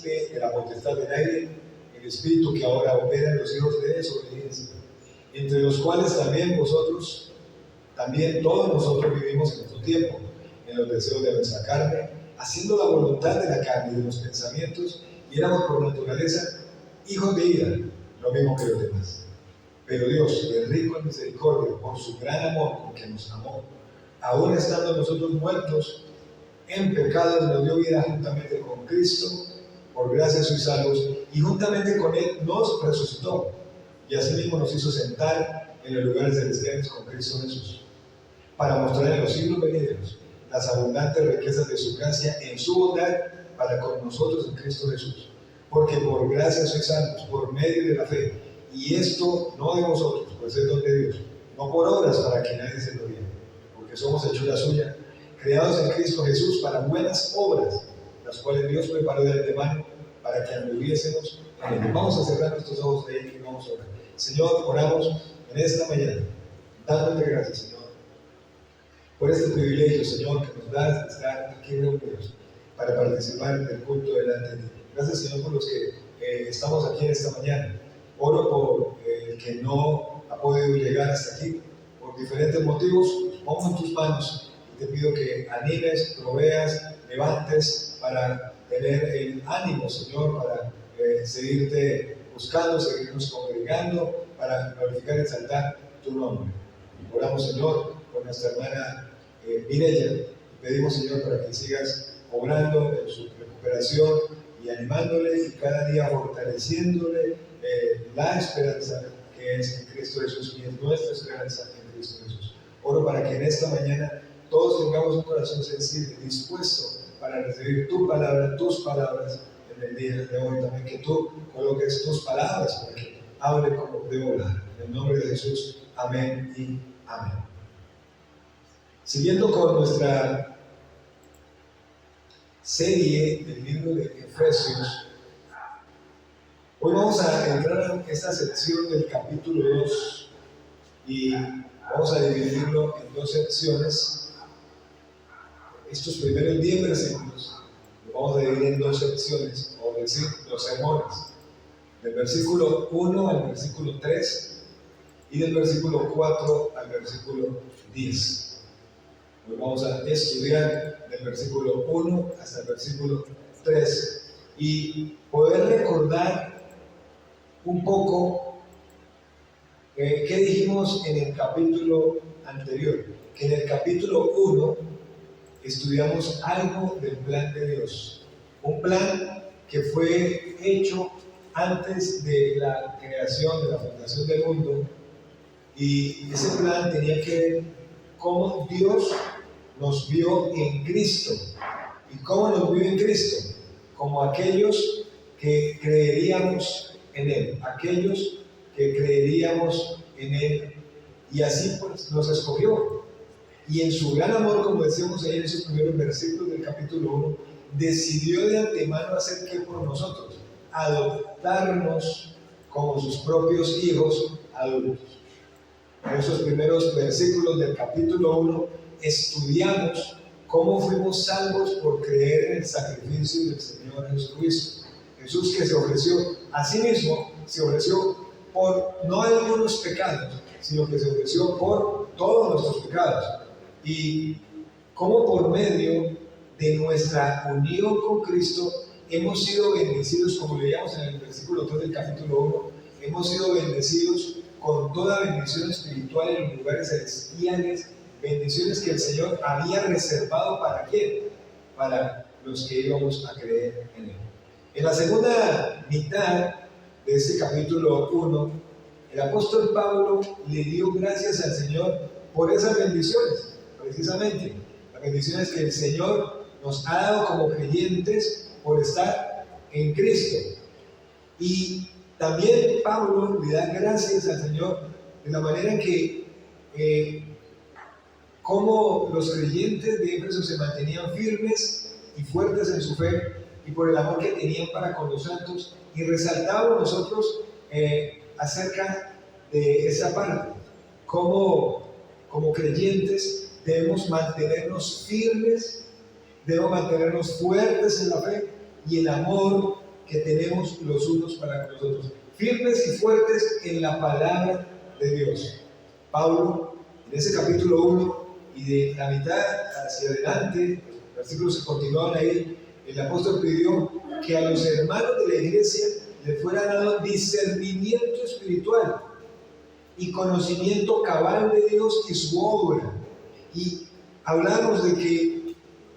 príncipe de la potestad del aire, el espíritu que ahora opera en los hijos de desobediencia, entre los cuales también todos nosotros vivimos en otro tiempo, en los deseos de nuestra carne, haciendo la voluntad de la carne y de los pensamientos, y éramos por naturaleza hijos de ira, lo mismo que los demás. Pero Dios, que es rico en misericordia, por su gran amor con que nos amó, aún estando nosotros muertos en pecados, nos dio vida juntamente con Cristo, por gracia sois salvos, y juntamente con Él nos resucitó, y asimismo nos hizo sentar en los lugares celestiales con Cristo Jesús, para mostrar en los siglos venideros las abundantes riquezas de su gracia en su bondad para con nosotros en Cristo Jesús. Porque por gracia sois salvos, por medio de la fe, y esto no de vosotros, pues es don de Dios, no por obras para que nadie se gloríe, porque somos hechura suya, creados en Cristo Jesús para buenas obras, las cuales Dios preparó de antemano para que anduviésemos en él. Vamos a cerrar nuestros ojos de él y vamos a orar. Señor, oramos en esta mañana, dándote gracias, Señor, por este privilegio, Señor, que nos das de estar aquí reunidos para participar del culto delante de ti. Gracias, Señor, por los que estamos aquí en esta mañana. Oro por el que no ha podido llegar hasta aquí por diferentes motivos. Los pongo en tus manos y te pido que animes, proveas, levantes para tener el ánimo, Señor, para seguirte buscando, seguirnos congregando, para glorificar y exaltar tu nombre. Oramos, Señor, por nuestra hermana Mireya. Pedimos, Señor, para que sigas obrando en su recuperación y animándole y cada día fortaleciéndole la esperanza que es en Cristo Jesús, y es nuestra esperanza en Cristo Jesús. Oro para que en esta mañana todos tengamos un corazón sensible, dispuesto para recibir tu palabra, tus palabras en el día de hoy. También que tú coloques tus palabras para que hable como debo hablar. En el nombre de Jesús, amén y amén. Siguiendo con nuestra serie del libro de Efesios, hoy vamos a entrar en esta sección del capítulo 2 y vamos a dividirlo en dos secciones. Estos primeros 10 versículos los vamos a dividir en dos secciones, o decir, dos sermones, del versículo 1 al versículo 3 y del versículo 4 al versículo 10. Hoy vamos a estudiar del versículo 1 hasta el versículo 3 y poder recordar un poco qué dijimos en el capítulo anterior. Que en el capítulo 1 estudiamos algo del plan de Dios, un plan que fue hecho antes de la creación, de la fundación del mundo, y ese plan tenía que ver cómo Dios nos vio en Cristo. ¿Y cómo nos vio en Cristo? Como aquellos que creeríamos en Él, aquellos que creeríamos en Él, y así pues nos escogió. Y en su gran amor, como decíamos ahí en esos primeros versículos del capítulo 1, decidió de antemano hacer que por nosotros, adoptarnos como sus propios hijos adultos. En esos primeros versículos del capítulo 1 estudiamos cómo fuimos salvos por creer en el sacrificio del Señor Jesucristo. Jesús, que se ofreció a sí mismo, se ofreció por no algunos pecados, sino que se ofreció por todos nuestros pecados. Y cómo por medio de nuestra unión con Cristo hemos sido bendecidos, como leíamos en el versículo 3 del capítulo 1, hemos sido bendecidos con toda bendición espiritual en los lugares celestiales, bendiciones que el Señor había reservado ¿para quién? Para los que íbamos a creer en Él. En la segunda mitad de este capítulo 1, el apóstol Pablo le dio gracias al Señor por esas bendiciones, precisamente, las bendiciones que el Señor nos ha dado como creyentes por estar en Cristo. Y también Pablo le da gracias al Señor de la manera en que cómo los creyentes de Éfeso se mantenían firmes y fuertes en su fe y por el amor que tenían para con los santos, y resaltábamos nosotros acerca de esa parte, como creyentes debemos mantenernos firmes, debemos mantenernos fuertes en la fe, y el amor que tenemos los unos para con los otros. Firmes y fuertes en la palabra de Dios. Pablo, en ese capítulo 1 y de la mitad hacia adelante, los versículos que continuaban ahí, el apóstol pidió que a los hermanos de la iglesia le fuera dado discernimiento espiritual y conocimiento cabal de Dios y su obra. Y hablamos de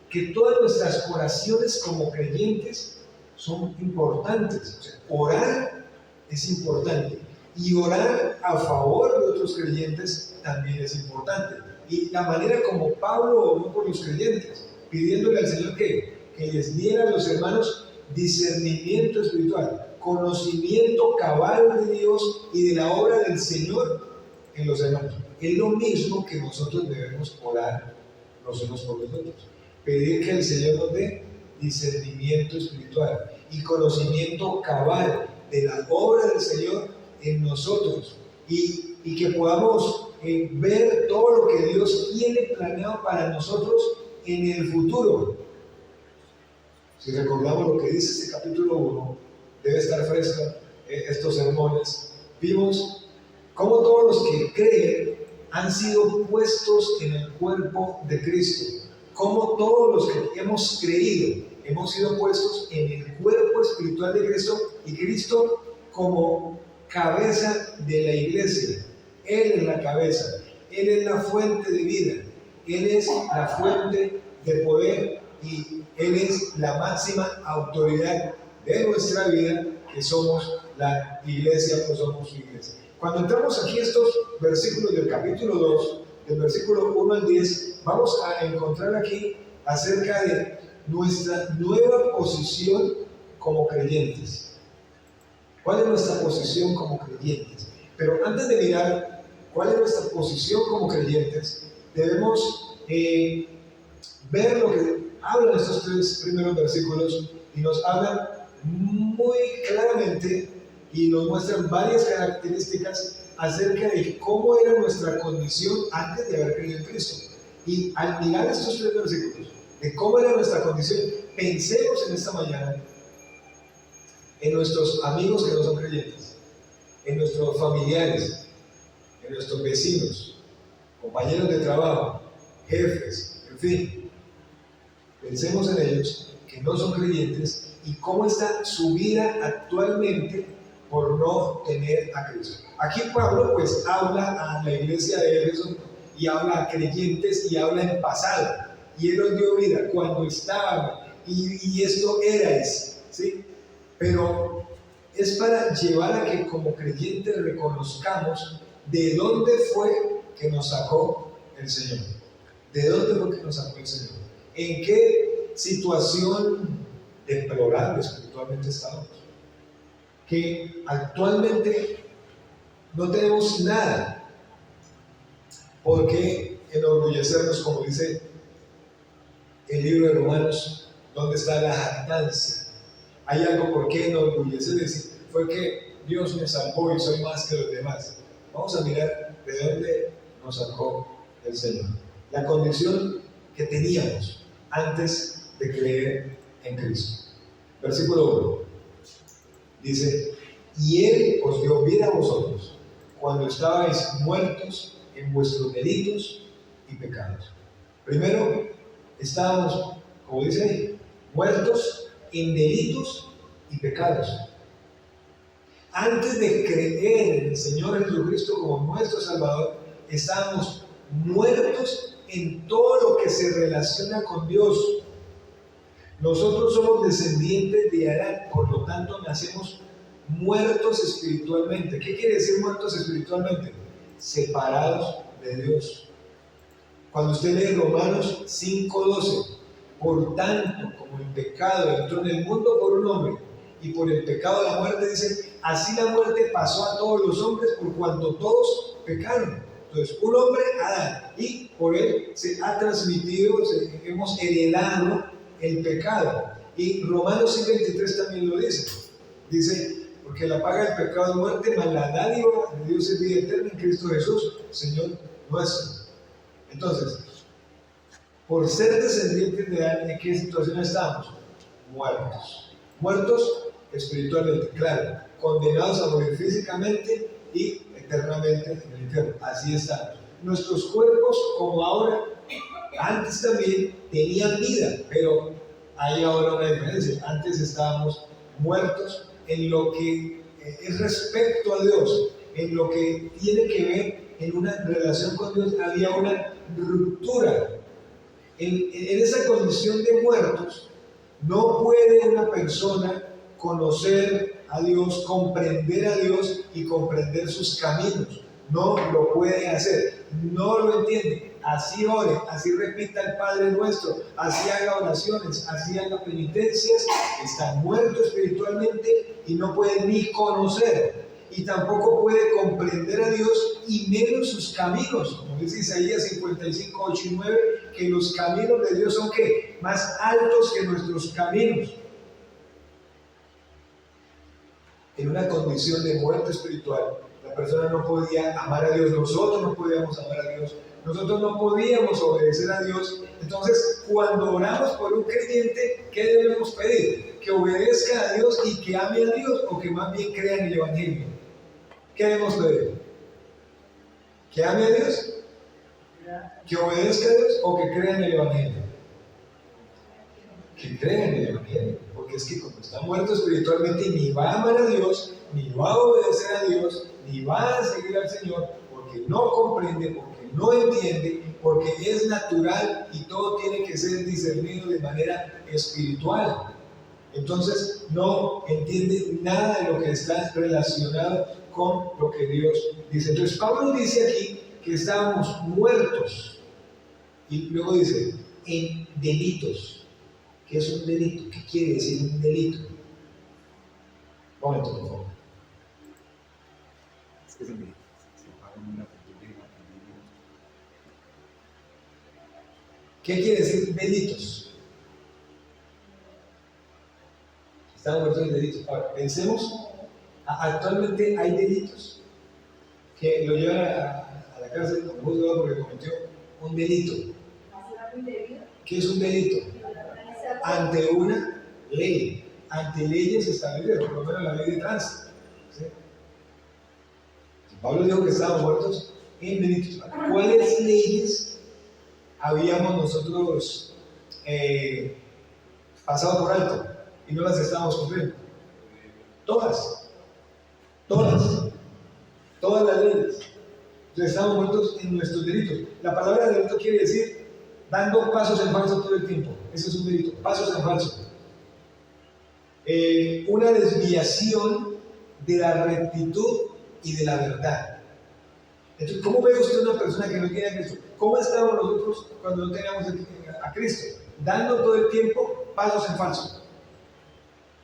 que todas nuestras oraciones como creyentes son importantes. O sea, orar es importante. Y orar a favor de otros creyentes también es importante. Y la manera como Pablo oró por los creyentes, pidiéndole al Señor que les diera a los hermanos discernimiento espiritual, conocimiento cabal de Dios y de la obra del Señor en los hermanos. Es lo mismo que nosotros debemos orar los unos por los otros. Pedir que el Señor nos dé discernimiento espiritual y conocimiento cabal de la obra del Señor en nosotros y que podamos ver todo lo que Dios tiene planeado para nosotros en el futuro. Si recordamos lo que dice este capítulo 1, debe estar fresco estos sermones. Vimos cómo todos los que creen han sido puestos en el cuerpo de Cristo. Cómo todos los que hemos creído hemos sido puestos en el cuerpo espiritual de Cristo y Cristo como cabeza de la iglesia. Él es la cabeza, Él es la fuente de vida, Él es la fuente de poder y Él es la máxima autoridad de nuestra vida, que somos la iglesia, pues somos su iglesia. Cuando entramos aquí estos versículos del capítulo 2, del versículo 1 al 10, vamos a encontrar aquí acerca de nuestra nueva posición como creyentes. ¿Cuál es nuestra posición como creyentes? Pero antes de mirar cuál es nuestra posición como creyentes, debemos ver lo que hablan estos tres primeros versículos y nos hablan muy claramente y nos muestran varias características acerca de cómo era nuestra condición antes de haber creído en Cristo. Y al mirar estos tres versículos de cómo era nuestra condición, pensemos en esta mañana en nuestros amigos que no son creyentes, en nuestros familiares, en nuestros vecinos, compañeros de trabajo, jefes, en fin. Pensemos en ellos que no son creyentes y cómo está su vida actualmente por no tener a Cristo. Aquí Pablo pues habla a la iglesia de Éfeso y habla a creyentes y habla en pasado. Y Él nos dio vida cuando estaban y esto erais, ¿sí? Pero es para llevar a que como creyentes reconozcamos de dónde fue que nos sacó el Señor. ¿De dónde fue que nos sacó el Señor? ¿En qué situación deplorable espiritualmente estamos? Que actualmente no tenemos nada por qué enorgullecernos, como dice el libro de Romanos, donde está la jactancia. Hay algo por qué enorgullecer, decir, fue que Dios me salvó y soy más que los demás. Vamos a mirar de dónde nos sacó el Señor. La condición que teníamos antes de creer en Cristo. Versículo 1. Dice, y Él os dio vida a vosotros cuando estabais muertos en vuestros delitos y pecados. Primero, estábamos, como dice ahí, muertos en delitos y pecados. Antes de creer en el Señor Jesucristo como nuestro Salvador, estábamos muertos en todo lo que se relaciona con Dios. Nosotros somos descendientes de Adán, por lo tanto nacemos muertos espiritualmente. ¿Qué quiere decir muertos espiritualmente? Separados de Dios. Cuando usted lee Romanos 5:12, por tanto, como el pecado entró en el mundo por un hombre, y por el pecado la muerte, dice, así la muerte pasó a todos los hombres por cuanto todos pecaron. Entonces, un hombre, Adán, y por él se ha transmitido, hemos heredado el pecado. Y Romanos 6:23 también lo dice. Dice, porque la paga del pecado es muerte, mas la dádiva de Dios es vida eterna en Cristo Jesús, Señor nuestro. Entonces, por ser descendientes de Adán, ¿en qué situación estamos? Muertos. Muertos espiritualmente, claro, condenados a morir físicamente y eternamente en el infierno. Así están. Nuestros cuerpos, como ahora, antes también tenían vida, pero hay ahora una diferencia. Antes estábamos muertos en lo que es respecto a Dios, en lo que tiene que ver en una relación con Dios, había una ruptura. En esa condición de muertos, no puede una persona conocer a Dios, comprender a Dios y comprender sus caminos. No lo puede hacer, no lo entiende. Así ore, así repita el Padre Nuestro, así haga oraciones, así haga penitencias, está muerto espiritualmente y no puede ni conocer. Y tampoco puede comprender a Dios y menos sus caminos, como dice Isaías 55, 8 y 9, que los caminos de Dios son ¿qué? Más altos que nuestros caminos. En una condición de muerte espiritual, la persona no podía amar a Dios, nosotros no podíamos amar a Dios, nosotros no podíamos obedecer a Dios. Entonces, cuando oramos por un creyente, ¿qué debemos pedir? Que obedezca a Dios y que ame a Dios, o que más bien crea en el Evangelio. ¿Qué debemos pedir? ¿Que ame a Dios? ¿Que obedezca a Dios o que crea en el Evangelio? Que crea en el Evangelio, porque es que como está muerto espiritualmente ni va a amar a Dios, ni va a obedecer a Dios, ni va a seguir al Señor, porque no comprende, porque no entiende, porque es natural y todo tiene que ser discernido de manera espiritual. Entonces no entiende nada de lo que está relacionado con lo que Dios dice. Entonces Pablo dice aquí que estábamos muertos y luego dice en delitos. ¿Qué es un delito? ¿Qué quiere decir un delito? Un momento, por favor. Es que se pagan una cultura. ¿Qué quiere decir delitos? Estamos muertos en delitos. Ahora, pensemos, actualmente hay delitos que lo llevan a la cárcel como juzgado porque cometió un delito. ¿Qué es un delito? Ante una ley, ante leyes establecidas, por lo menos la ley de tránsito. ¿Sí? Pablo dijo que estábamos muertos en delitos. ¿Cuáles leyes habíamos nosotros pasado por alto y no las estábamos cumpliendo? Todas las leyes. Entonces estamos muertos en nuestros delitos. La palabra delito quiere decir dando pasos en falso todo el tiempo. Eso es un delito, pasos en falso. Una desviación de la rectitud y de la verdad. Entonces, ¿cómo ve usted una persona que no tiene a Cristo? ¿Cómo estábamos nosotros cuando no teníamos a Cristo? Dando todo el tiempo pasos en falso.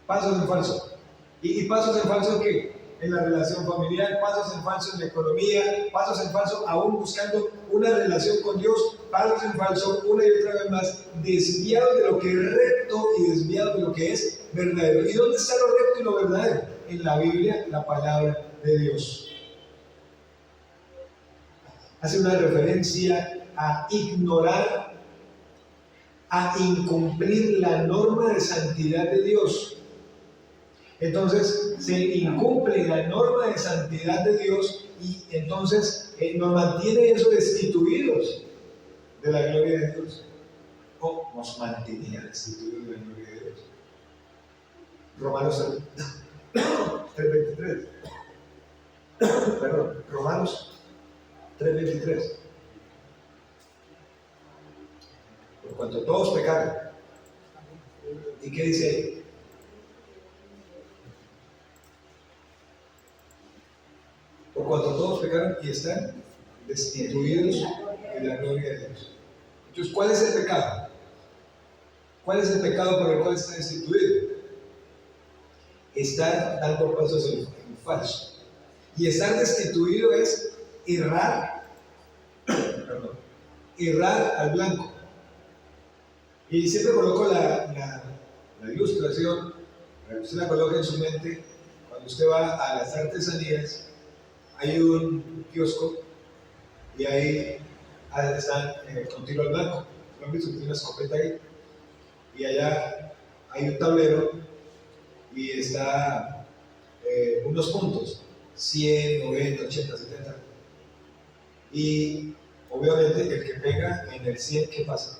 Pasos en falso. ¿Y pasos en falso qué? En la relación familiar, pasos en falso en la economía, pasos en falso aún buscando una relación con Dios, pasos en falso una y otra vez más, desviados de lo que es recto y desviados de lo que es verdadero. ¿Y dónde está lo recto y lo verdadero? En la Biblia, la palabra de Dios. Hace una referencia a ignorar, a incumplir la norma de santidad de Dios. Entonces se incumple la norma de santidad de Dios y entonces nos mantiene eso destituidos de la gloria de Dios. O nos mantenía destituidos de la gloria de Dios. Romanos 3:23. Perdón, Romanos 3:23. Por cuanto todos pecaron. ¿Y qué dice ahí? Por cuanto todos pecaron y están destituidos de la gloria de Dios. Entonces, ¿cuál es el pecado? ¿Cuál es el pecado por el cual está destituido? Estar dando pasos en falso. Y estar destituido es errar, errar al blanco. Y siempre coloco la ilustración, para que usted la coloque en su mente, cuando usted va a las artesanías, hay un kiosco y ahí están con tiro al blanco. ¿Lo han visto? Tiene una escopeta ahí. Y allá hay un tablero y está unos puntos, 100, 90, 80, 70. Y obviamente el que pega en el 100, ¿qué pasa?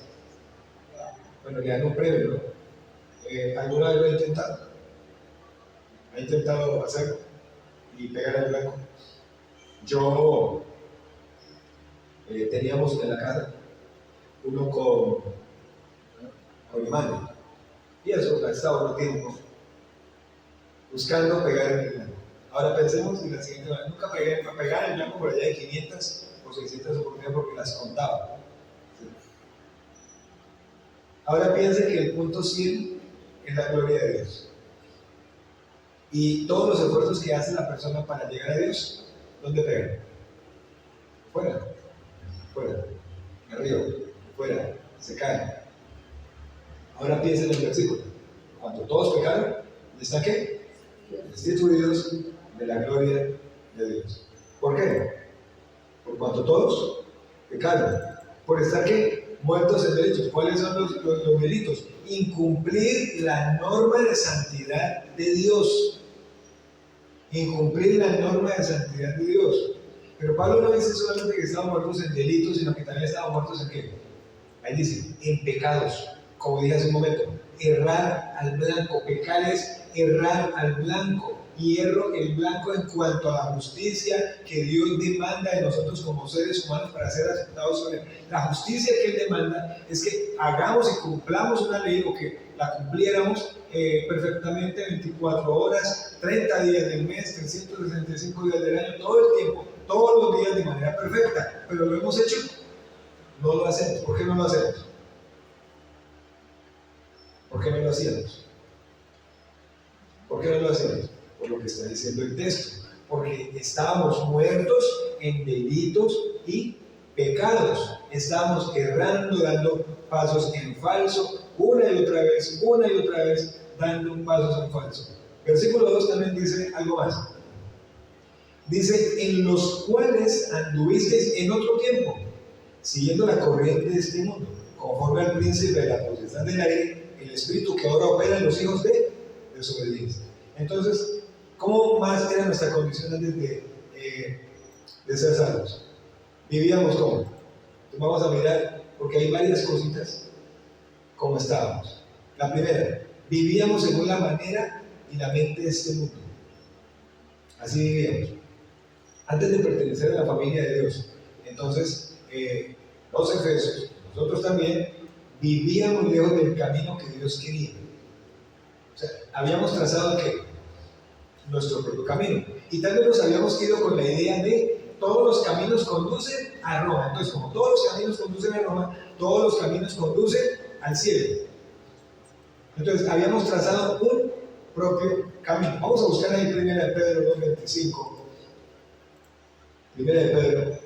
Bueno, le dan un premio, ¿no? ¿Alguna vez lo ha intentado? ¿Ha intentado hacerlo y pegar al blanco? Yo teníamos en la casa uno con imán, y eso ha estado un tiempo buscando pegar en el blanco. Ahora pensemos en la siguiente manera: nunca pegué para pegar en el blanco por allá de 500 o 600 oportunidades porque las contaba. ¿Sí? Ahora piensen que el punto 100 es la gloria de Dios. Y todos los esfuerzos que hace la persona para llegar a Dios, ¿dónde pegan? Fuera, fuera, arriba, fuera, se caen. Ahora piensen en el versículo: cuando todos pecaron, ¿están qué? Destituidos de la gloria de Dios. ¿Por qué? Por cuanto todos pecaron. Por estar ¿qué? Muertos en delitos. ¿Cuáles son los delitos? Incumplir la norma de santidad de Dios. Incumplir la norma de santidad de Dios. Pero Pablo no dice solamente que estaban muertos en delitos, sino que también estaban muertos en ¿qué? Ahí dice, en pecados. Como dije hace un momento, errar al blanco. Pecar es errar al blanco. Hierro el blanco en cuanto a la justicia que Dios demanda de nosotros como seres humanos para ser aceptados sobre Él. La justicia que Él demanda es que hagamos y cumplamos una ley, o que la cumpliéramos perfectamente 24 horas, 30 días del mes, 365 días del año, todo el tiempo, todos los días de manera perfecta. Pero lo hemos hecho, no lo hacemos. ¿Por qué no lo hacemos? ¿Por qué no lo hacíamos? ¿Por qué no lo hacemos? Por lo que está diciendo el texto, porque estábamos muertos en delitos y pecados, estábamos errando, dando pasos en falso, una y otra vez, dando pasos en falso. Versículo 2 también dice algo más. Dice, en los cuales anduvisteis en otro tiempo, siguiendo la corriente de este mundo, conforme al príncipe de la potestad del aire, el espíritu que ahora opera en los hijos de desobediencia. Entonces, ¿cómo más era nuestra condición antes de ser salvos? Vivíamos como. Entonces vamos a mirar, porque hay varias cositas, cómo estábamos. La primera, vivíamos según la manera y la mente de este mundo. Así vivíamos. Antes de pertenecer a la familia de Dios. Entonces, los efesios, nosotros también, vivíamos lejos del camino que Dios quería. O sea, habíamos trazado ¿qué? Nuestro propio camino. Y tal vez nos habíamos ido con la idea de todos los caminos conducen a Roma. Entonces, como todos los caminos conducen a Roma, todos los caminos conducen al cielo. Entonces, habíamos trazado un propio camino. Vamos a buscar ahí 1 de Pedro 2:25. 1 de Pedro.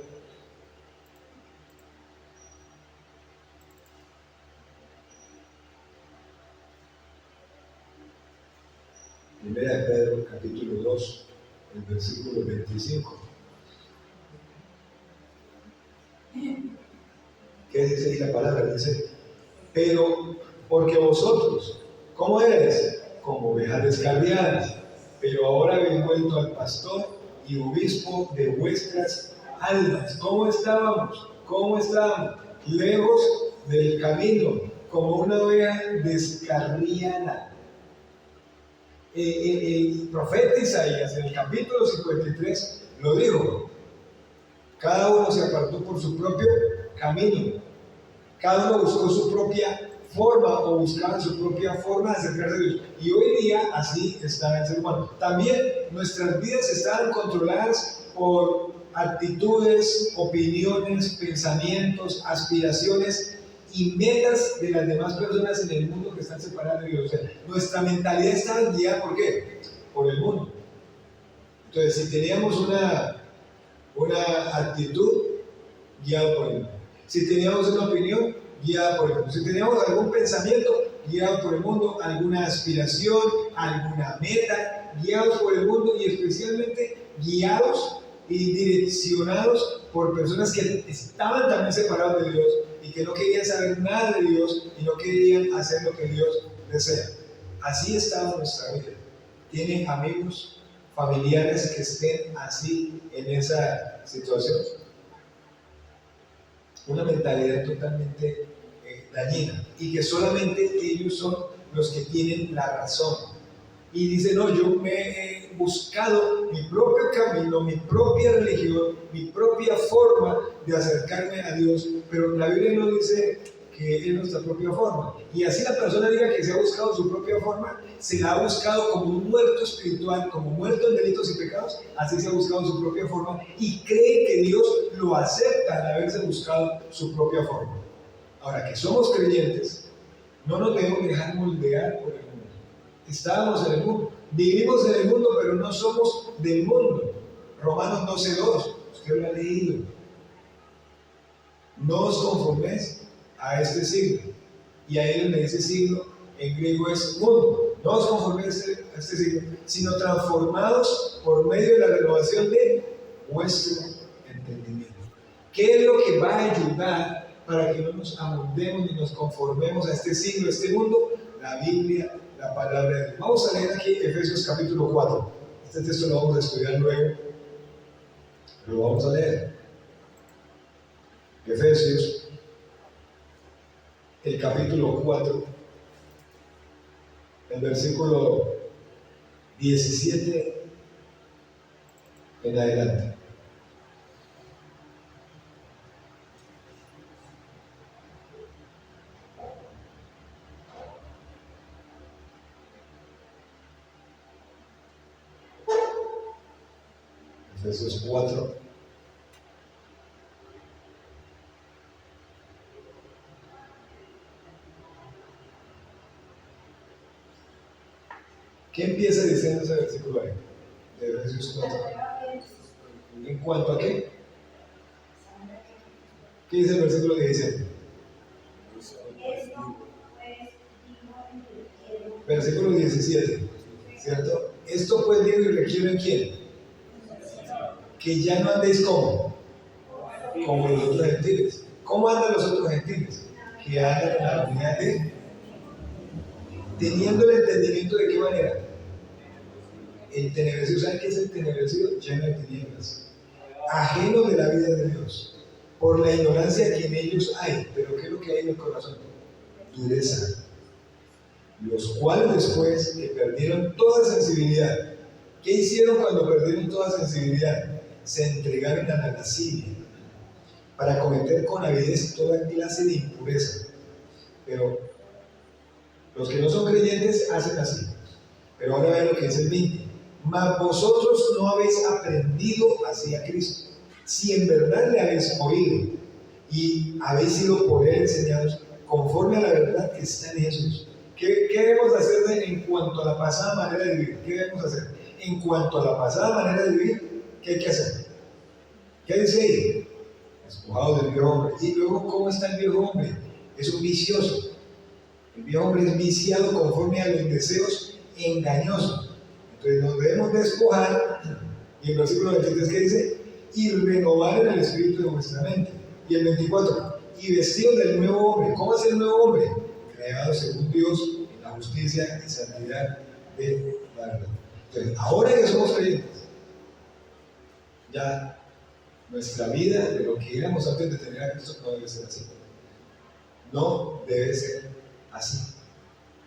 Primera de Pedro, capítulo 2, el versículo 25. ¿Qué dice ahí la palabra? Dice, pero porque vosotros, ¿cómo erais? Como ovejas descarriadas, pero ahora habéis vuelto al pastor y obispo de vuestras almas. ¿Cómo estábamos? ¿Cómo estábamos? Lejos del camino, como una oveja descarriada. El profeta Isaías en el capítulo 53 lo dijo: cada uno se apartó por su propio camino, cada uno buscó su propia forma o buscaba su propia forma de acercarse a Dios. Y hoy día así está el ser humano. También nuestras vidas están controladas por actitudes, opiniones, pensamientos, aspiraciones y metas de las demás personas en el mundo que están separadas de Dios. O sea, nuestra mentalidad está guiada ¿por qué? Por el mundo. Entonces, si teníamos una actitud, guiada por el mundo. Si teníamos una opinión, guiada por el mundo. Si teníamos algún pensamiento, guiado por el mundo. Alguna aspiración, alguna meta, guiados por el mundo, y especialmente guiados y direccionados por personas que estaban también separados de Dios y que no querían saber nada de Dios y no querían hacer lo que Dios desea. Así estaba nuestra vida. ¿Tiene amigos, familiares que estén así en esa situación? Una mentalidad totalmente dañina y que solamente ellos son los que tienen la razón. Y dice, no, yo me he buscado mi propio camino, mi propia religión, mi propia forma de acercarme a Dios, pero la Biblia no dice que es nuestra propia forma. Y así la persona diga que se ha buscado su propia forma, se la ha buscado como un muerto espiritual, como muerto en delitos y pecados, así se ha buscado su propia forma y cree que Dios lo acepta al haberse buscado su propia forma. Ahora, que somos creyentes, no nos debemos dejar moldear por el mundo. Estábamos en el mundo, vivimos en el mundo, pero no somos del mundo. Romanos 12:2, usted lo ha leído. No os conforméis a este siglo. Y ahí donde dice siglo, en griego es mundo. No os conforméis a este siglo, sino transformados por medio de la renovación de vuestro entendimiento. ¿Qué es lo que va a ayudar para que no nos amoldemos ni nos conformemos a este siglo, a este mundo? La Biblia, la palabra de Dios. Vamos a leer aquí Efesios capítulo 4. Este texto lo vamos a estudiar luego, lo vamos a leer. Efesios, el capítulo 4, el versículo 17 en adelante. Efesios 4. ¿Qué empieza diciendo ese versículo ahí? De Efesios 4. ¿En cuanto a qué? ¿Qué dice el versículo 17? Versículo 17, ¿cierto? Esto pues digo y requiero en quién? Que ya no andéis como los otros gentiles. ¿Cómo andan los otros gentiles? Que andan en la unidad de, teniendo el entendimiento de qué manera. Entenebrecido, ¿saben qué es entenebrecido? Lleno de tinieblas, ajeno de la vida de Dios, por la ignorancia que en ellos hay. Pero ¿qué es lo que hay en el corazón? Dureza. Los cuales después que perdieron toda sensibilidad, ¿qué hicieron cuando perdieron toda sensibilidad? Se entregaron a la lascivia para cometer con avidez toda clase de impureza. Pero los que no son creyentes hacen así. Pero ahora vean lo que dice el 20. Mas vosotros no habéis aprendido así a Cristo, si en verdad le habéis oído y habéis sido por él enseñados conforme a la verdad que está en Jesús. ¿Qué debemos hacer en cuanto a la pasada manera de vivir? ¿Qué debemos hacer? En cuanto a la pasada manera de vivir, ¿qué hay que hacer? ¿Qué dice ahí? Despojado del viejo hombre. Y luego, ¿cómo está el viejo hombre? Es un vicioso. El viejo hombre es viciado conforme a los deseos engañosos. Entonces nos debemos despojar. Y el versículo 23 que dice, y renovar en el espíritu de vuestra mente. Y el 24, y vestidos del nuevo hombre. ¿Cómo es el nuevo hombre? Creado según Dios en la justicia y santidad de la verdad. Entonces, ahora que somos creyentes, ya nuestra vida, de lo que éramos antes de tener a Cristo, no debe ser así. No debe ser así.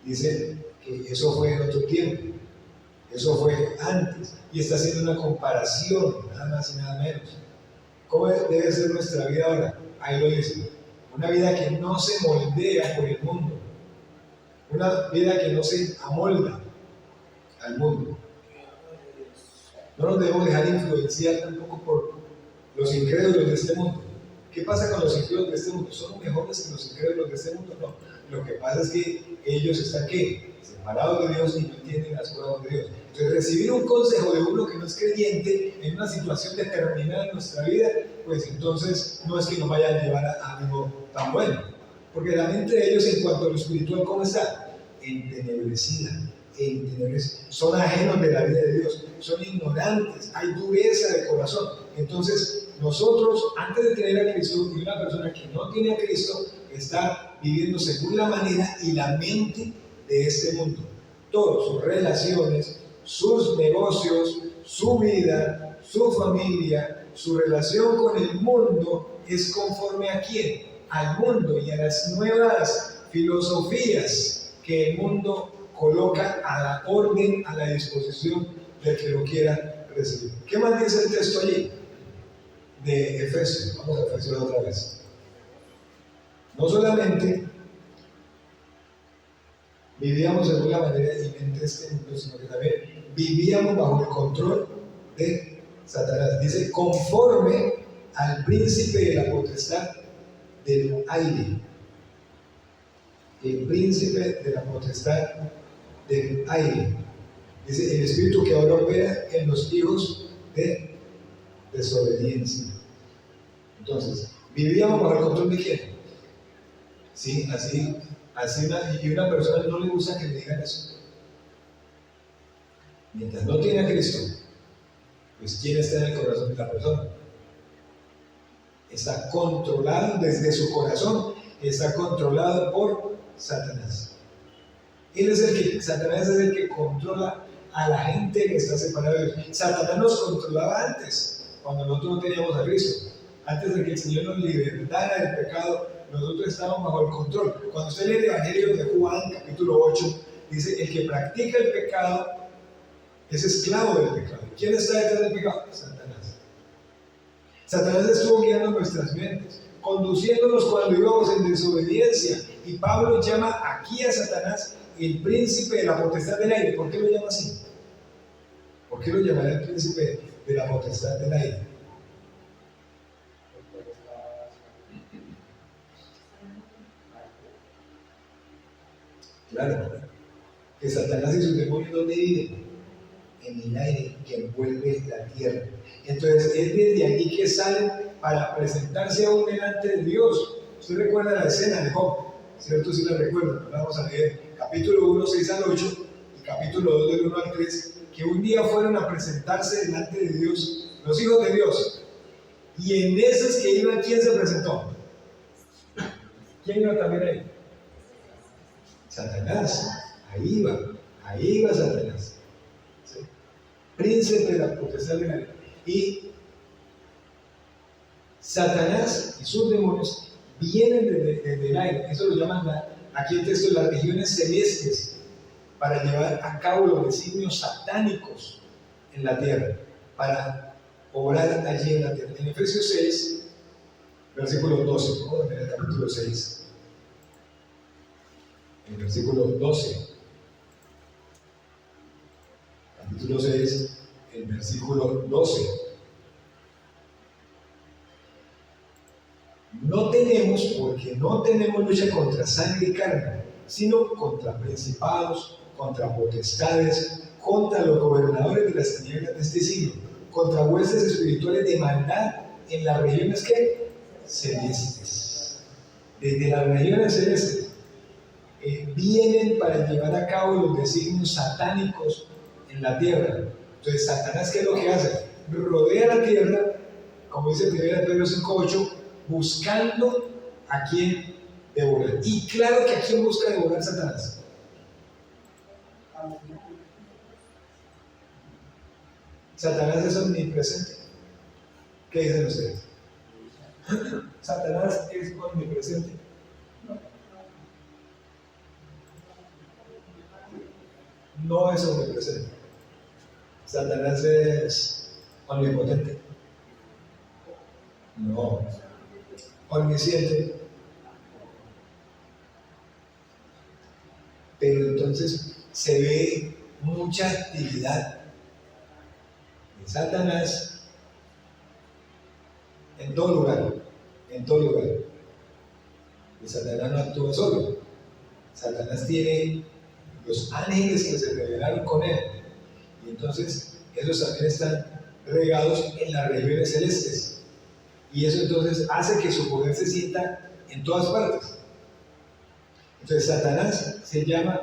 Dice que eso fue en otro tiempo, eso fue antes, y está haciendo una comparación, nada más y nada menos. ¿Cómo debe ser nuestra vida ahora? Ahí lo dice. Una vida que no se moldea por el mundo, una vida que no se amolda al mundo. No nos debemos dejar influenciar tampoco por los incrédulos de este mundo. ¿Qué pasa con los incrédulos de este mundo? ¿Son mejores que los incrédulos de este mundo? No. Lo que pasa es que ellos están ¿qué? Separados de Dios y no entienden las cosas de Dios. Entonces, recibir un consejo de uno que no es creyente en una situación determinada en nuestra vida, pues entonces no es que nos vaya a llevar a algo tan bueno. Porque la mente de ellos en cuanto a lo espiritual, ¿cómo está? Entenebrecida. Son ajenos de la vida de Dios, son ignorantes, hay dureza de corazón. Entonces, nosotros, antes de tener a Cristo, y una persona que no tiene a Cristo, está viviendo según la manera y la mente de este mundo. Todas sus relaciones, sus negocios, su vida, su familia, su relación con el mundo es conforme ¿a quién? Al mundo y a las nuevas filosofías que el mundo coloca a la orden, a la disposición del que lo quiera recibir. ¿Qué más dice el texto allí? De Efesios. Vamos a Efesios otra vez. No solamente vivíamos según la manera y mente de este mundo, sino que también vivíamos bajo el control de Satanás. Dice, conforme al príncipe de la potestad del aire. El príncipe de la potestad del aire. Dice, el espíritu que ahora opera en los hijos de desobediencia. Entonces, vivíamos bajo el control de quién. Sí, así y una persona no le gusta que le digan eso. Mientras no tiene a Cristo, pues ¿quién está en el corazón de la persona? Está controlado desde su corazón, está controlado por Satanás. Satanás es el que controla a la gente que está separada de Dios. Satanás nos controlaba antes, cuando nosotros no teníamos a Cristo. Antes de que el Señor nos libertara del pecado, nosotros estábamos bajo el control. Cuando usted lee el Evangelio de Juan, capítulo 8, dice, el que practica el pecado es esclavo del pecado. ¿Quién está detrás del pecado? Satanás. Satanás estuvo guiando nuestras mentes, conduciéndonos cuando íbamos en desobediencia. Y Pablo llama aquí a Satanás el príncipe de la potestad del aire. ¿Por qué lo llama así? ¿Por qué lo llamará el príncipe de la potestad del aire? Claro, que Satanás y sus demonios ¿dónde viven? En el aire que envuelve la tierra. Entonces es desde allí que salen para presentarse aún delante de Dios. Usted recuerda la escena de Job, ¿cierto? Si la recuerda, vamos a leer capítulo 1, 6 al 8 y capítulo 2 del 1 al 3, que un día fueron a presentarse delante de Dios, los hijos de Dios, y en esos que iban, ¿quién se presentó? ¿Quién iba también ahí? Satanás. Ahí iba Satanás, ¿sí? Príncipe de la potestad del aire. Y Satanás y sus demonios vienen desde el aire. Eso lo llaman aquí el texto, las regiones celestes, para llevar a cabo los designios satánicos en la tierra, para obrar allí en la tierra. En Efesios 6, versículo 12, vamos a ver el capítulo 6. En el versículo 12, capítulo 6, el versículo 12. Porque no tenemos lucha contra sangre y carne, sino contra principados, contra potestades, contra los gobernadores de las tinieblas de este siglo, contra huestes espirituales de maldad en las regiones ¿qué? Celestes. Desde las regiones celestes vienen para llevar a cabo los designios satánicos en la tierra. Entonces, Satanás, ¿qué es lo que hace? Rodea la tierra, como dice 1 Pedro 5:8, buscando a quien devorar. Y claro que a quién busca devorar Satanás. Satanás es omnipresente. ¿Qué dicen ustedes? Satanás es omnipresente. No es omnipresente. Satanás es omnipotente. No. Omnisciente. Pero entonces se ve mucha actividad de Satanás en todo lugar. En todo lugar. Y Satanás no actúa solo. Satanás tiene los ángeles que se rebelaron con él. Y entonces esos también están regados en las regiones celestes. Y eso entonces hace que su poder se sienta en todas partes. Entonces Satanás se llama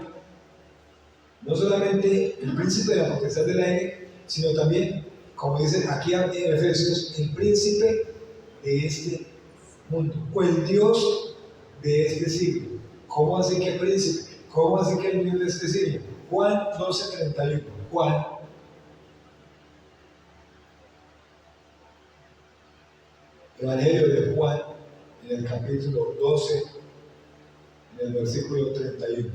no solamente el príncipe de la potestad del aire, sino también, como dice aquí en Efesios, el príncipe de este mundo, o el Dios de este siglo. ¿Cómo así que príncipe? ¿Cómo así que el Dios de este siglo? Juan 12:31. Juan Evangelio de Juan, en el capítulo 12, en el versículo 31.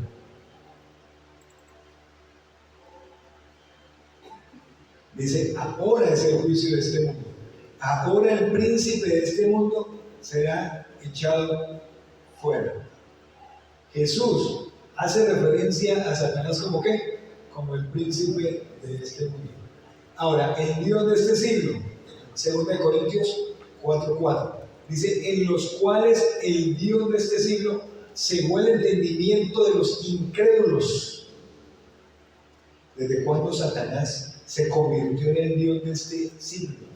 Dice, ahora es el juicio de este mundo. Ahora el príncipe de este mundo será echado fuera. Jesús hace referencia a Satanás como ¿qué? Como el príncipe de este mundo. Ahora, el Dios de este siglo, 2 Corintios 4:4, dice, en los cuales el Dios de este siglo cegó el entendimiento de los incrédulos. ¿Desde cuándo Satanás se convirtió en el Dios de este siglo?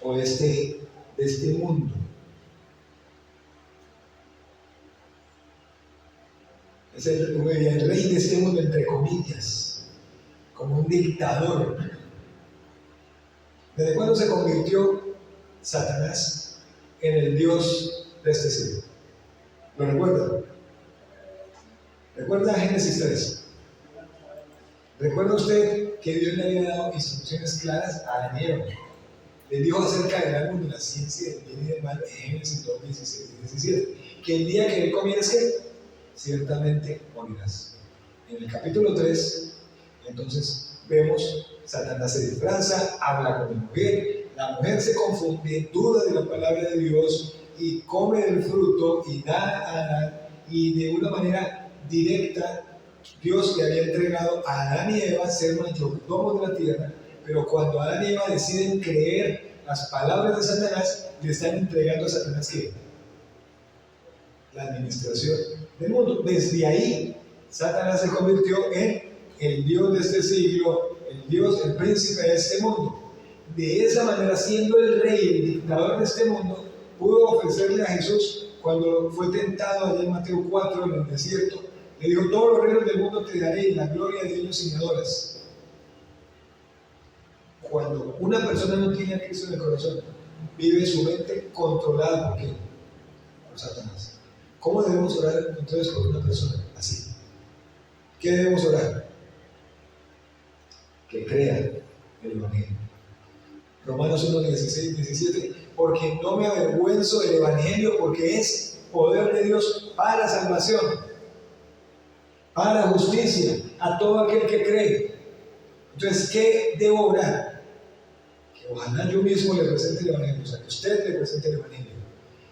O de este mundo. Es el rey de este mundo, entre comillas, como un dictador. ¿Desde cuándo se convirtió Satanás en el Dios de este siglo? ¿Lo recuerda? ¿Recuerda Génesis 3? ¿Recuerda usted que Dios le había dado instrucciones claras a Adán y Eva? Le dijo acerca del árbol de la ciencia del bien y del mal en Génesis 2, 16 y 17, que el día que él comieras, ciertamente morirás. En el capítulo 3, entonces vemos, Satanás se disfraza, habla con la mujer se confunde, duda de la palabra de Dios y come del fruto y da a Adán, y de una manera directa Dios le había entregado a Adán y Eva ser mayordomos de la tierra, pero cuando Adán y Eva deciden creer las palabras de Satanás, le están entregando a Satanás ¿qué? La administración del mundo. Desde ahí, Satanás se convirtió en el Dios de este siglo, el príncipe de este mundo. De esa manera, siendo el rey, el dictador de este mundo, pudo ofrecerle a Jesús, cuando fue tentado allá en Mateo 4, en el desierto, le dijo, todos los reinos del mundo te daré, y la gloria de ellos y me adoras. Cuando una persona no tiene a Cristo en el corazón, vive su mente controlada ¿por qué? Por Satanás. ¿Cómo debemos orar entonces por una persona así? ¿Qué debemos orar? Que crea el Evangelio. Romanos 1, 16, 17, porque no me avergüenzo del Evangelio, porque es poder de Dios para salvación, para justicia, a todo aquel que cree. Entonces, ¿qué debo orar? Que ojalá yo mismo le presente el Evangelio, o sea, que usted le presente el Evangelio.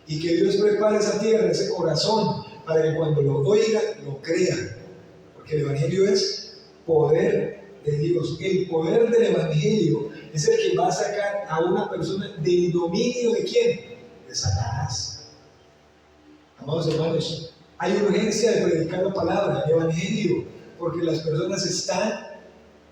Y que Dios prepare esa tierra, ese corazón, para que cuando lo oiga, lo crea. Porque el Evangelio es poder de Dios. El poder del Evangelio es el que va a sacar a una persona del dominio ¿de quién? De Satanás. Amados hermanos, hay urgencia de predicar la palabra, el Evangelio, porque las personas están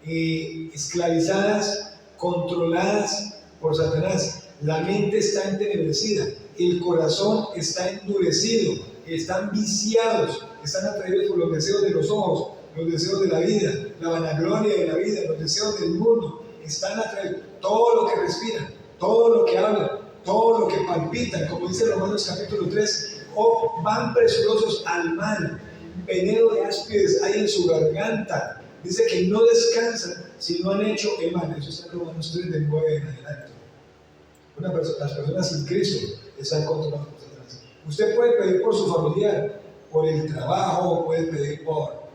esclavizadas, controladas por Satanás. La mente está entenebrecida, el corazón está endurecido, están viciados, están atraídos por los deseos de los ojos, los deseos de la vida, la vanagloria de la vida, los deseos del mundo. Están atraídos, todo lo que respiran, todo lo que hablan, todo lo que palpitan, como dice Romanos capítulo 3, o van presurosos al mal, veneno de áspides hay en su garganta. Dice que no descansan si no han hecho el mal. Eso está en Romanos 3, del 9 en adelante. Las personas sin Cristo están controladas por Satanás. Usted puede pedir por su familiar, por el trabajo, puede pedir por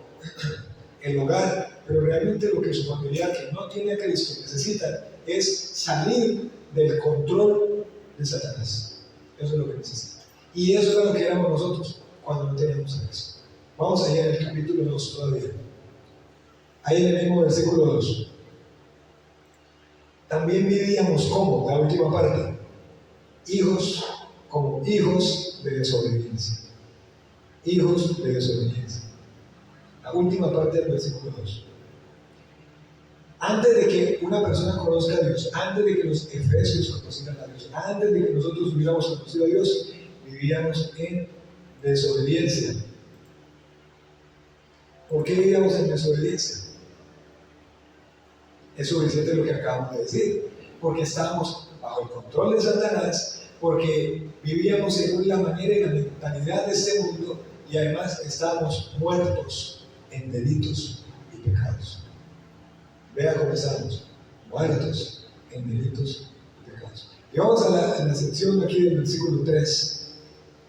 el hogar, pero realmente lo que su familiar que no tiene a Cristo necesita es salir del control de Satanás. Eso es lo que necesita. Y eso es lo que éramos nosotros cuando no teníamos a Cristo. Vamos allá en el capítulo 2 todavía. Ahí en el mismo versículo 2. También vivíamos como, la última parte, como hijos de desobediencia. Hijos de desobediencia. La última parte del versículo 2. Antes de que una persona conozca a Dios, antes de que los efesios conocieran a Dios, antes de que nosotros hubiéramos conocido a Dios, vivíamos en desobediencia. ¿Por qué vivíamos en desobediencia? Es suficiente lo que acabamos de decir, porque estábamos bajo el control de Satanás, porque vivíamos según la manera y la mentalidad de este mundo, y además estábamos muertos en delitos y pecados. Vea cómo estamos, muertos en delitos y pecados. Y vamos a la sección aquí del versículo 3.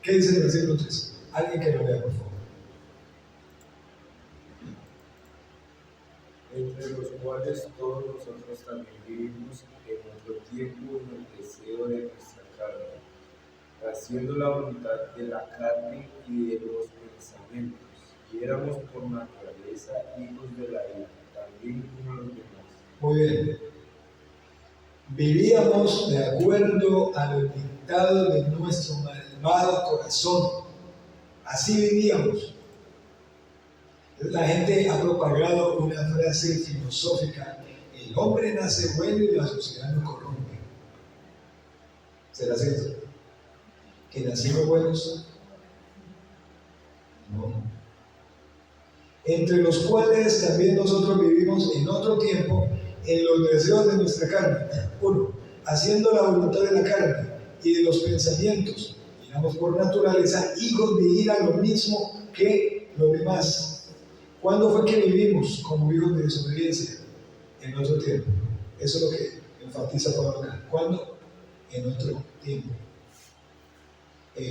¿Qué dice el versículo 3? Alguien que lo lea, por favor. Entre los cuales todos nosotros también vivimos en otro tiempo en el deseo de nuestra carne, haciendo la voluntad de la carne y de los pensamientos, y éramos por naturaleza hijos de la ira, también como los demás. Muy bien. Vivíamos de acuerdo a los dictados de nuestro malvado corazón. Así vivíamos. La gente ha propagado una frase filosófica: el hombre nace bueno y la sociedad lo corrompe. ¿Será cierto? ¿Que nacimos buenos? No. Entre los cuales también nosotros vivimos en otro tiempo en los deseos de nuestra carne. 1. Haciendo la voluntad de la carne y de los pensamientos. Éramos por naturaleza hijos de ira, lo mismo que los demás. ¿Cuándo fue que vivimos como hijos de desobediencia? En otro tiempo. Eso es lo que enfatiza Pablo acá. ¿Cuándo? En otro tiempo.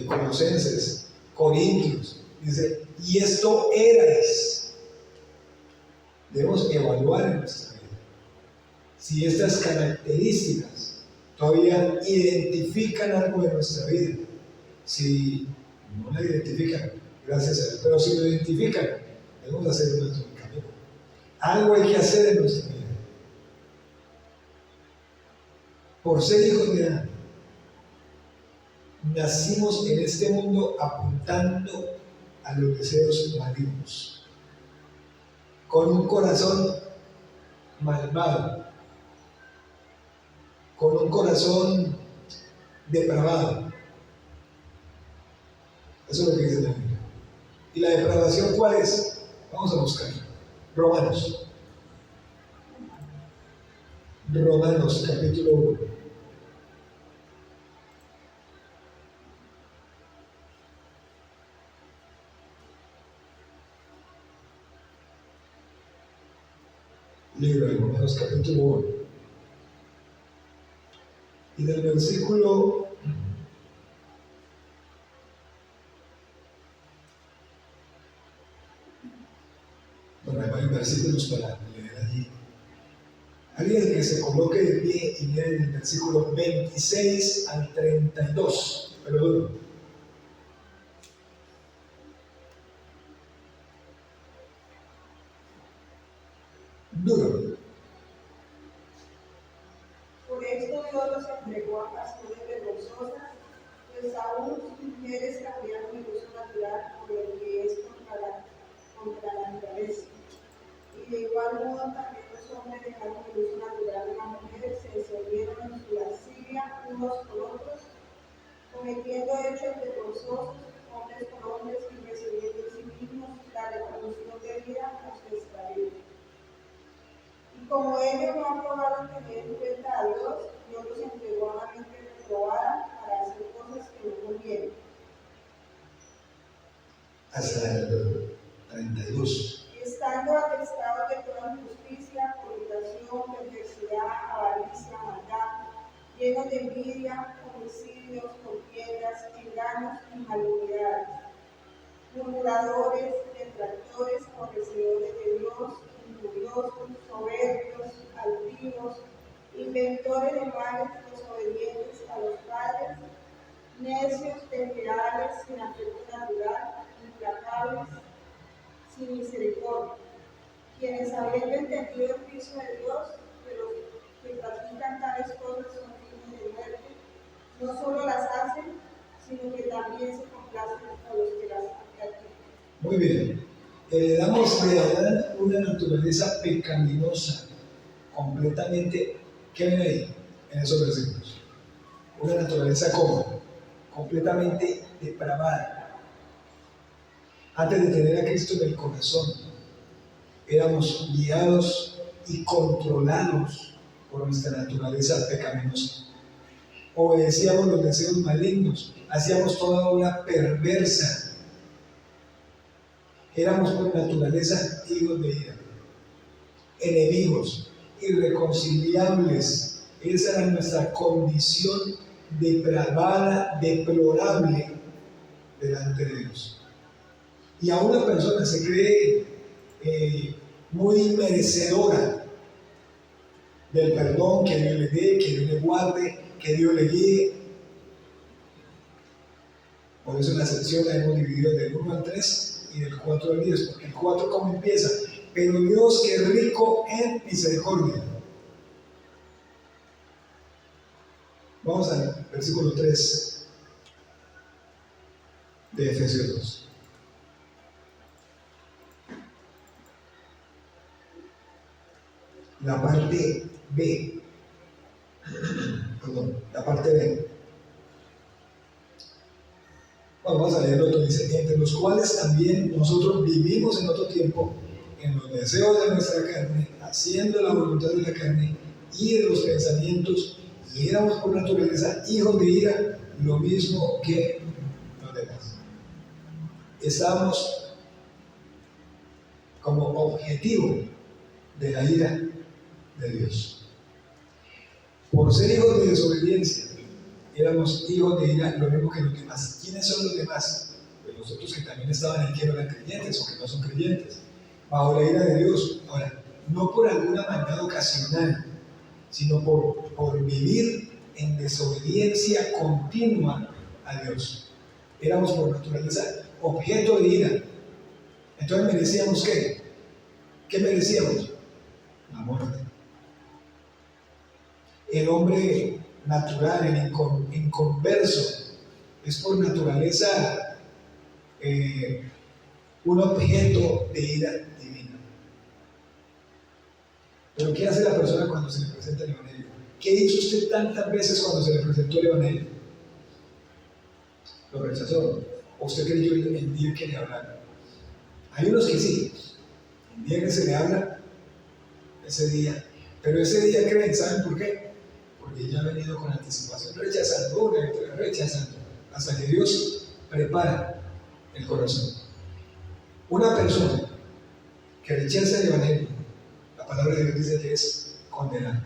Colosenses, Corintios, dice, y esto erais. Debemos evaluar en nuestra vida si estas características todavía identifican algo de nuestra vida. Si no la identifican, gracias a Dios, pero si lo identifican, debemos hacer nuestro camino. Algo hay que hacer en nuestra vida. Por ser hijos de Adán, nacimos en este mundo apuntando a los deseos malignos, con un corazón malvado, con un corazón depravado. Eso es lo que dice la Biblia. ¿Y la depravación cuál es? Vamos a buscar. Romanos capítulo 1. Libro de Romanos capítulo 1. Y del versículo 9 versículos para leer allí. Alguien que se coloque de pie y lea el versículo 26 al 32. Pero duro. Duro. Por esto Dios los entregó a pasiones vergonzosas, pues aún sus mujeres cambiaron el uso natural por lo que es contra la naturaleza. Y de igual modo también los hombres dejaron el uso natural de la mujer, se desolvieron en su lascivia unos con otros, cometiendo hechos vergonzosos, hombres con hombres, y recibiendo en sí mismos la retribución debida a su extravío. Y como ellos no aprobaron tener en cuenta a Dios, Dios los entregó a la mente reprobada para hacer cosas que no convienen. Hasta el 32. Estando atestados de toda injusticia, fornicación, perversidad, avaricia, maldad, llenos de envidia, homicidios, contiendas, engaños y malignidades, murmuradores, detractores, aborrecedores de Dios, injuriosos, soberbios, altivos, inventores de males, desobedientes a los padres, necios, desleales, sin afecto natural, implacables, sin misericordia, quienes habiendo entendido el juicio de Dios, pero que practican tales cosas son dignos de muerte, no solo las hacen, sino que también se complacen a los que las practican. Muy bien. Heredamos de Adán una naturaleza pecaminosa, completamente. ¿Qué ven ahí en esos versículos? Una naturaleza como completamente depravada. Antes de tener a Cristo en el corazón, éramos guiados y controlados por nuestra naturaleza pecaminosa. Obedecíamos los deseos malignos, hacíamos toda obra perversa. Éramos por naturaleza hijos de ira, enemigos, irreconciliables Esa era nuestra condición depravada, deplorable delante de Dios. Y a una persona se cree muy merecedora del perdón que Dios le dé, que Dios le guarde, que Dios le guíe. Por eso la sección la hemos dividido del 1 al 3 y del 4 al 10, porque el 4 ¿cómo empieza? Pero Dios que es rico en misericordia. Vamos al versículo 3 de Efesios 2. La parte B. Perdón, la parte B. Vamos a leerlo otro, dice, entre los cuales también nosotros vivimos en otro tiempo, en los deseos de nuestra carne, haciendo la voluntad de la carne y de los pensamientos, y éramos por naturaleza hijos de ira, lo mismo que los demás. Estábamos como objetivo de la ira de Dios. Por ser hijos de desobediencia, éramos hijos de ira, lo mismo que los demás. ¿Quiénes son los demás? Pues los otros que también estaban ahí, que no eran creyentes o que no son creyentes, bajo la ira de Dios. Ahora, no por alguna maldad ocasional, sino por vivir en desobediencia continua a Dios. Éramos por naturaleza objeto de ira. Entonces merecíamos ¿qué? ¿Qué merecíamos? La muerte. El hombre natural, el inconverso, es por naturaleza un objeto de ira divina. Pero ¿qué hace la persona cuando se le presenta el Evangelio? ¿Qué hizo usted tantas veces cuando se le presentó el Evangelio? ¿Lo rechazó? ¿O usted creyó el día que le hablaron? Hay unos que sí, el día que se le habla, ese día, pero ese día creen, ¿saben por qué? Porque ya ha venido con anticipación, rechazando, hasta que Dios prepara el corazón. Una persona que rechaza el Evangelio, la palabra de Dios dice que es condenado.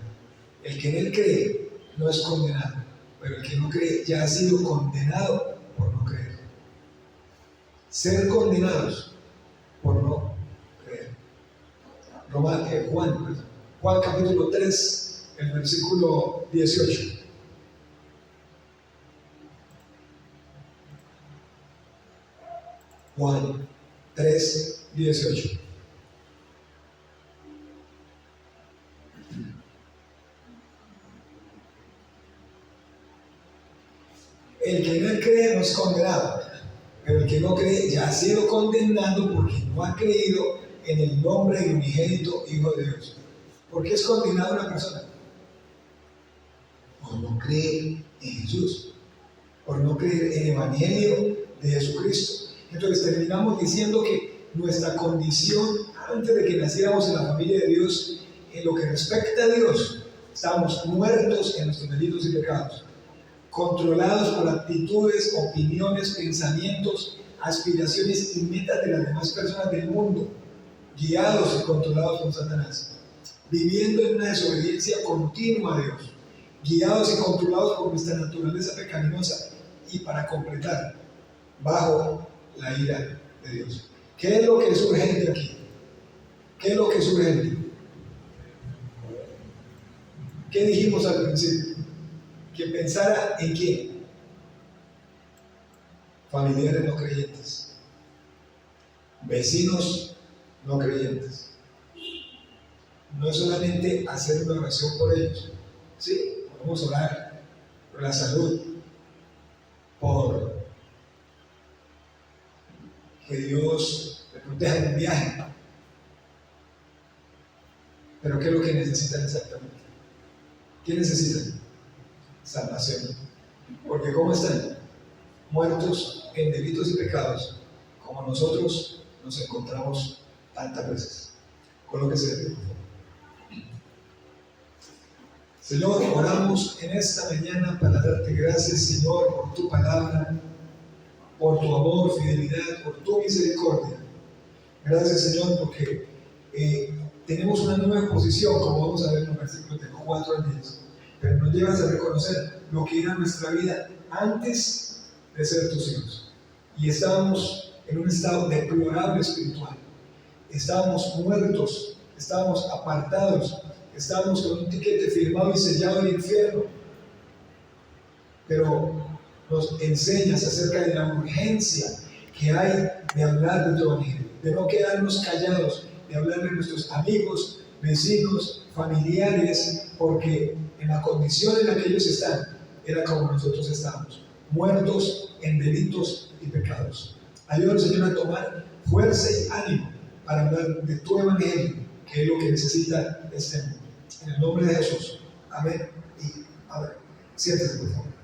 El que en él cree no es condenado, pero el que no cree ya ha sido condenado por no creer. Ser condenados por no creer. Juan capítulo 3, el versículo 18. Juan 3, 18. El que no cree no es condenado, pero el que no cree ya ha sido condenado porque no ha creído en el nombre del unigénito Hijo de Dios. ¿Por qué es condenado una persona? Por no creer en Jesús, por no creer en el Evangelio de Jesucristo. Entonces terminamos diciendo que nuestra condición antes de que naciéramos en la familia de Dios, en lo que respecta a Dios, estábamos muertos en nuestros delitos y pecados, controlados por actitudes, opiniones, pensamientos, aspiraciones y metas de las demás personas del mundo, guiados y controlados por Satanás, viviendo en una desobediencia continua a Dios, guiados y controlados por nuestra naturaleza pecaminosa y para completar, bajo la ira de Dios. ¿Qué es lo que es urgente aquí? ¿Qué es lo que es urgente? ¿Qué dijimos al principio? Que pensara en quién. Familiares no creyentes, vecinos no creyentes. No es solamente hacer una oración por ellos, sí, podemos orar por la salud, por que Dios le proteja en un viaje, pero ¿qué es lo que necesitan exactamente? ¿Qué necesitan? Salvación. Porque ¿cómo están? Muertos en delitos y pecados, como nosotros nos encontramos tantas veces. Colóquese de pie. Señor, oramos en esta mañana para darte gracias, Señor, por tu palabra, por tu amor, fidelidad, por tu misericordia. Gracias, Señor, porque tenemos una nueva posición, como vamos a ver en los versículos del 4 al 10. pero nos llevas a reconocer lo que era nuestra vida antes de ser tus hijos. Y estábamos en un estado deplorable espiritual. Estábamos muertos, estábamos apartados, estábamos con un tiquete firmado y sellado del infierno. Pero nos enseñas acerca de la urgencia que hay de hablar de tu evangelio, de no quedarnos callados, de hablar de nuestros amigos, vecinos, familiares, porque en la condición en la que ellos están, era como nosotros estábamos, muertos en delitos y pecados. Ayúdanos, Señor, a tomar fuerza y ánimo para hablar de tu evangelio, que es lo que necesita este mundo. En el nombre de Jesús. Amén y amén. Siéntese, por favor.